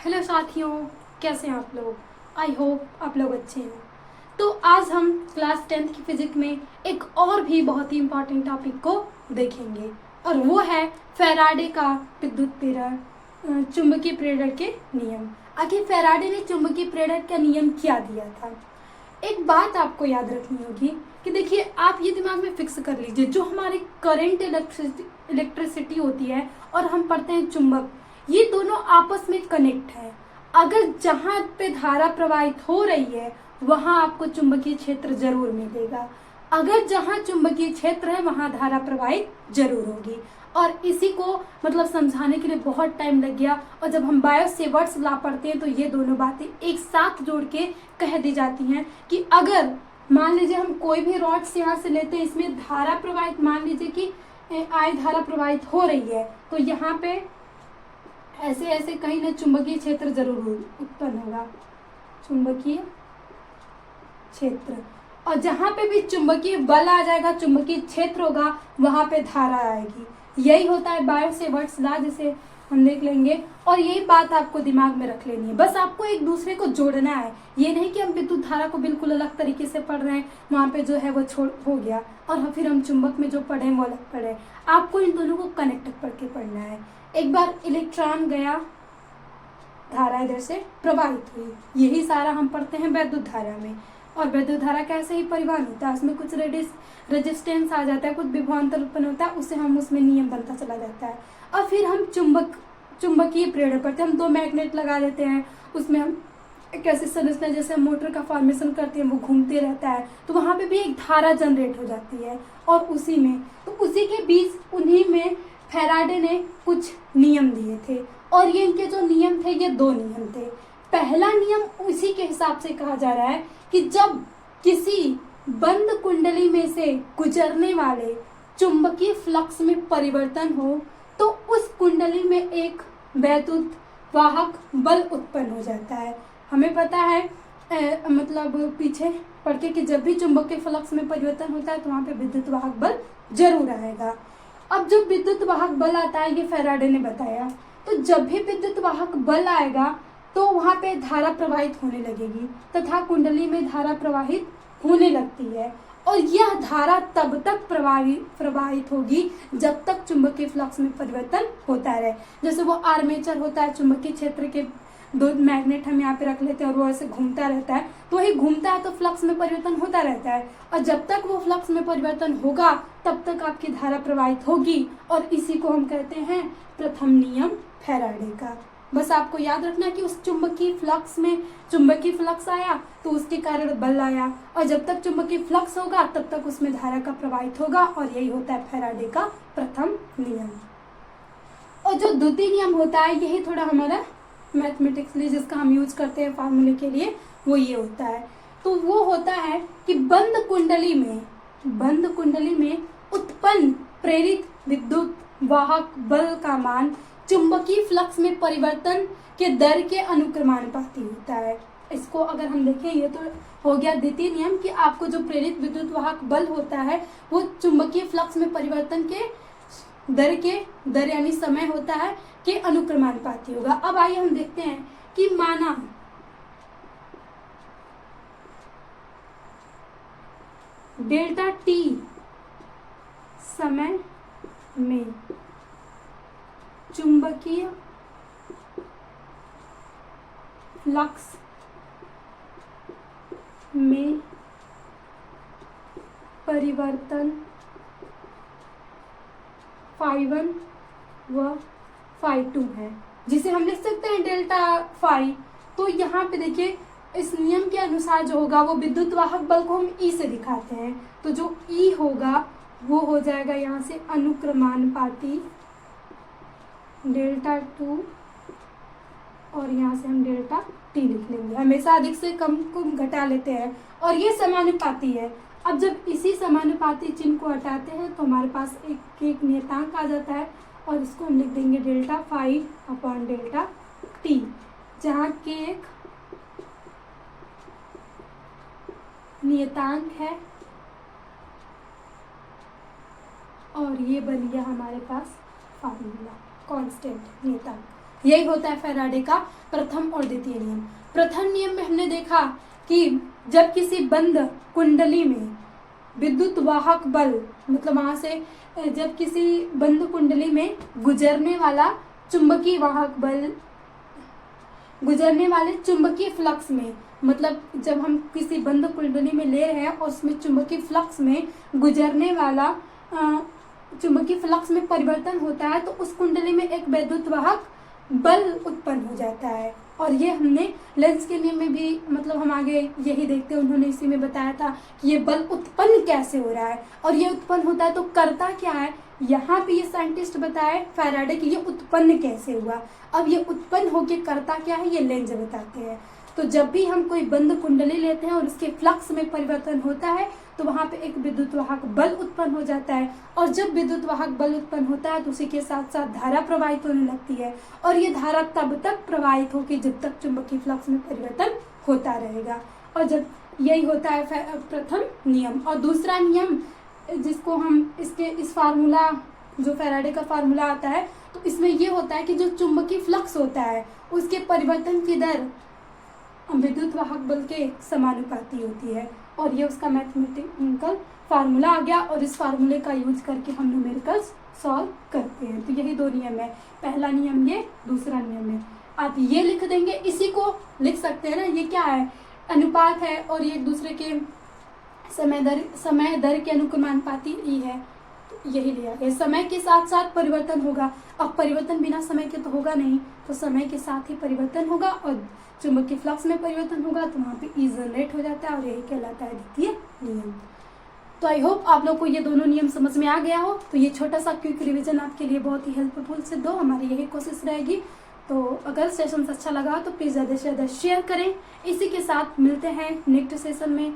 Hello साथियों, कैसे हैं आप लोग। आई होप आप लोग अच्छे हैं। तो आज हम क्लास 10th की फिजिक्स में एक और भी बहुत ही इम्पोर्टेंट टॉपिक को देखेंगे और वो है फैराडे का विद्युत प्रेरण चुंबकीय प्रेरण के नियम। आखिर फैराडे ने चुंबकीय प्रेरण का नियम क्या दिया था। एक बात आपको याद रखनी होगी कि देखिए, आप ये दिमाग में फिक्स कर लीजिए, जो हमारी करंट इलेक्ट्रिसिटी होती है और हम पढ़ते हैं चुंबक, ये दोनों आपस में कनेक्ट है। अगर जहाँ पे धारा प्रवाहित हो रही है वहाँ आपको चुंबकीय क्षेत्र जरूर मिलेगा। अगर जहाँ चुंबकीय क्षेत्र है वहाँ धारा प्रवाहित जरूर होगी। और इसी को मतलब समझाने के लिए बहुत टाइम लग गया, और जब हम बायो सेवर्ट्स ला पढ़ते हैं तो ये दोनों बातें एक साथ जोड़ के कह दी जाती हैं कि अगर मान लीजिए हम कोई भी रॉड से यहाँ से लेते हैं, इसमें धारा प्रवाहित, मान लीजिए कि आई धारा प्रवाहित हो रही है, तो यहाँ पे ऐसे ऐसे कहीं ना चुंबकीय क्षेत्र जरूर उत्पन्न होगा, चुंबकीय क्षेत्र। और जहां पे भी चुंबकीय बल आ जाएगा, चुंबकीय क्षेत्र होगा, वहां पे धारा आएगी। यही होता है बायो सेवर्ट्स लॉ, जिसे हम देख लेंगे। और यही बात आपको दिमाग में रख लेनी है, बस आपको एक दूसरे को जोड़ना है। ये नहीं कि हम विद्युत धारा को बिल्कुल अलग तरीके से पढ़ रहे हैं, वहां पे जो है वो छोड़ हो गया और फिर हम चुंबक में जो पढ़े वो अलग पढ़े। आपको इन दोनों को कनेक्ट करके पढ़ना है। एक बार इलेक्ट्रॉन गया, धारा इधर से प्रवाहित हुई, यही सारा हम पढ़ते हैं वैद्युत धारा में। और वैद्युत धारा कैसे ही परिवहन होता है, उसमें कुछ रेजिस्टेंस आ जाता है, कुछ विभवांतर उत्पन्न होता है, उससे हम उसमें नियम बनता चला जाता है। और फिर हम चुंबकीय प्रेरण करते हैं, हम दो मैग्नेट लगा देते हैं, उसमें हम एक ऐसी संरचना जैसे मोटर का फॉर्मेशन करते हैं, वो घूमते रहता है, तो वहाँ पे भी एक धारा जनरेट हो जाती है। और उसी में तो उसी के बीच उन्हीं में फैराडे ने कुछ नियम दिए थे, और ये इनके जो नियम थे ये दो नियम थे। पहला नियम उसी के हिसाब से कहा जा रहा है कि जब किसी बंद कुंडली में से गुजरने वाले चुंबकीय फ्लक्स में परिवर्तन हो तो उस कुंडली में एक वैद्युत वाहक बल उत्पन्न हो जाता है। हमें पता है मतलब पीछे पढ़ के कि जब भी चुंबकीय फ्लक्स में परिवर्तन होता है तो वहाँ पे विद्युत वाहक बल जरूर आएगा। अब जो विद्युत वाहक बल आता है ये फैराडे ने बताया, तो जब भी विद्युत वाहक बल आएगा तो वहाँ पे धारा प्रवाहित होने लगेगी तथा कुंडली में धारा प्रवाहित होने लगती है। और यह धारा तब तक प्रवाहित होगी जब तक चुंबकीय फ्लक्स में परिवर्तन होता रहे। जैसे वो आर्मेचर होता है, चुंबकीय क्षेत्र के दो मैग्नेट हम यहाँ पे रख लेते हैं और वो ऐसे घूमता रहता है, तो वही घूमता है तो फ्लक्स में परिवर्तन होता रहता है। और जब तक वो फ्लक्स में परिवर्तन होगा तब तक आपकी धारा प्रवाहित होगी, और इसी को हम कहते हैं प्रथम नियम फैराडे का। बस आपको याद रखना कि उस चुंबकीय फ्लक्स आया तो उसके कारण बल आया, और जब तक चुंबकीय फ्लक्स होगा तब तक उसमें धारा का प्रवाहित होगा, और यही होता है फैराडे का प्रथम नियम। और जो द्वितीय नियम होता है यही थोड़ा हमारा मैथमेटिक्स लिए जिसका हम यूज करते हैं फार्मूले के लिए, वो ये होता है। तो वो होता है कि बंद कुंडली में उत्पन्न प्रेरित विद्युत वाहक बल का मान चुंबकीय फ्लक्स में परिवर्तन के दर के अनुक्रमानुपाती होता है। इसको अगर हम देखें, ये तो हो गया द्वितीय नियम कि आपको जो प्रेरित विद्युत वाहक बल होता है वो चुंबकीय फ्लक्स में परिवर्तन के दर यानी समय होता है के अनुक्रमानुपाती होगा। अब आइए हम देखते हैं कि माना डेल्टा टी समय में चुंबकीय फ्लक्स में परिवर्तन φ1 व φ2 है, जिसे हम लिख सकते हैं डेल्टा फाई। तो यहाँ पे देखिए इस नियम के अनुसार जो होगा वो विद्युत वाहक बल को हम ई से दिखाते हैं, तो जो ई होगा वो हो जाएगा यहाँ से अनुक्रमानुपाती डेल्टा 2, और यहाँ से हम डेल्टा टी लिख लेंगे। हमेशा अधिक से कम को घटा लेते हैं, और ये समानुपाती है। अब जब इसी समानुपाती चिन्ह को हटाते हैं तो हमारे पास एक नियतांक आ जाता है, और इसको हम लिख देंगे delta phi upon delta T, जहाँ के एक नियतांक है और ये बन गया हमारे पास फार्मूला कांस्टेंट नियतांक। यही होता है फैराडे का प्रथम और द्वितीय नियम। प्रथम नियम में हमने देखा कि जब किसी बंद कुंडली में विद्युत वाहक बल, मतलब वहां से जब किसी बंद कुंडली में गुजरने वाला चुंबकीय वाहक बल, गुजरने वाले चुंबकीय फ्लक्स में, मतलब जब हम किसी बंद कुंडली में ले रहे हैं और उसमें चुंबकीय फ्लक्स में गुजरने वाला चुंबकीय फ्लक्स में परिवर्तन होता है तो उस कुंडली में एक विद्युत वाहक बल उत्पन्न हो जाता है। और ये हमने लेंस के नियम में भी, मतलब हम आगे यही देखते हैं, उन्होंने इसी में बताया था कि ये बल उत्पन्न कैसे हो रहा है और ये उत्पन्न होता है तो करता क्या है। यहाँ पे ये साइंटिस्ट बताए फैराडे कि ये उत्पन्न कैसे हुआ। अब ये उत्पन्न होके करता क्या है ये लेंस बताते हैं। तो जब भी हम कोई बंद कुंडली लेते हैं और उसके फ्लक्स में परिवर्तन होता है तो वहाँ पे एक विद्युत वाहक बल उत्पन्न हो जाता है, और जब विद्युत वाहक बल उत्पन्न होता है तो उसी के साथ साथ धारा प्रवाहित होने लगती है, और ये धारा तब तक प्रवाहित होगी जब तक चुंबकीय फ्लक्स में परिवर्तन होता रहेगा। और जब यही होता है प्रथम नियम। और दूसरा नियम जिसको हम इस फार्मूला, जो फैराडे का फार्मूला आता है, तो इसमें ये होता है कि जो चुंबकीय फ्लक्स होता है उसके परिवर्तन की दर विद्युत वाहक बल के समानुपाती होती है। और ये उसका मैथमेटिकल फार्मूला आ गया, और इस फार्मूले का यूज करके हम न्यूमेरिकल्स सॉल्व करते हैं। तो यही दो नियम है, पहला नियम ये, दूसरा नियम है। आप ये लिख देंगे, इसी को लिख सकते हैं ना, ये क्या है, अनुपात है और ये एक दूसरे के समय दर के अनुक्रमानुपाती ई है, तो यही लिया गया। समय के साथ साथ परिवर्तन होगा, अब परिवर्तन बिना समय के तो होगा नहीं, तो समय के साथ ही परिवर्तन होगा और चुंबकीय फ्लक्स में परिवर्तन होगा तो वहाँ पे ई जनरेट हो जाता है, और यही कहलाता है द्वितीय नियम। तो आई होप आप लोग को ये दोनों नियम समझ में आ गया हो। तो ये छोटा सा क्विक रिवीजन आपके लिए बहुत ही हेल्पफुल सिद्ध हो, हमारी यही कोशिश रहेगी। तो अगर सेशन अच्छा लगा तो प्लीज़ ज़्यादा से ज़्यादा शेयर करें। इसी के साथ मिलते हैं नेक्स्ट सेशन में।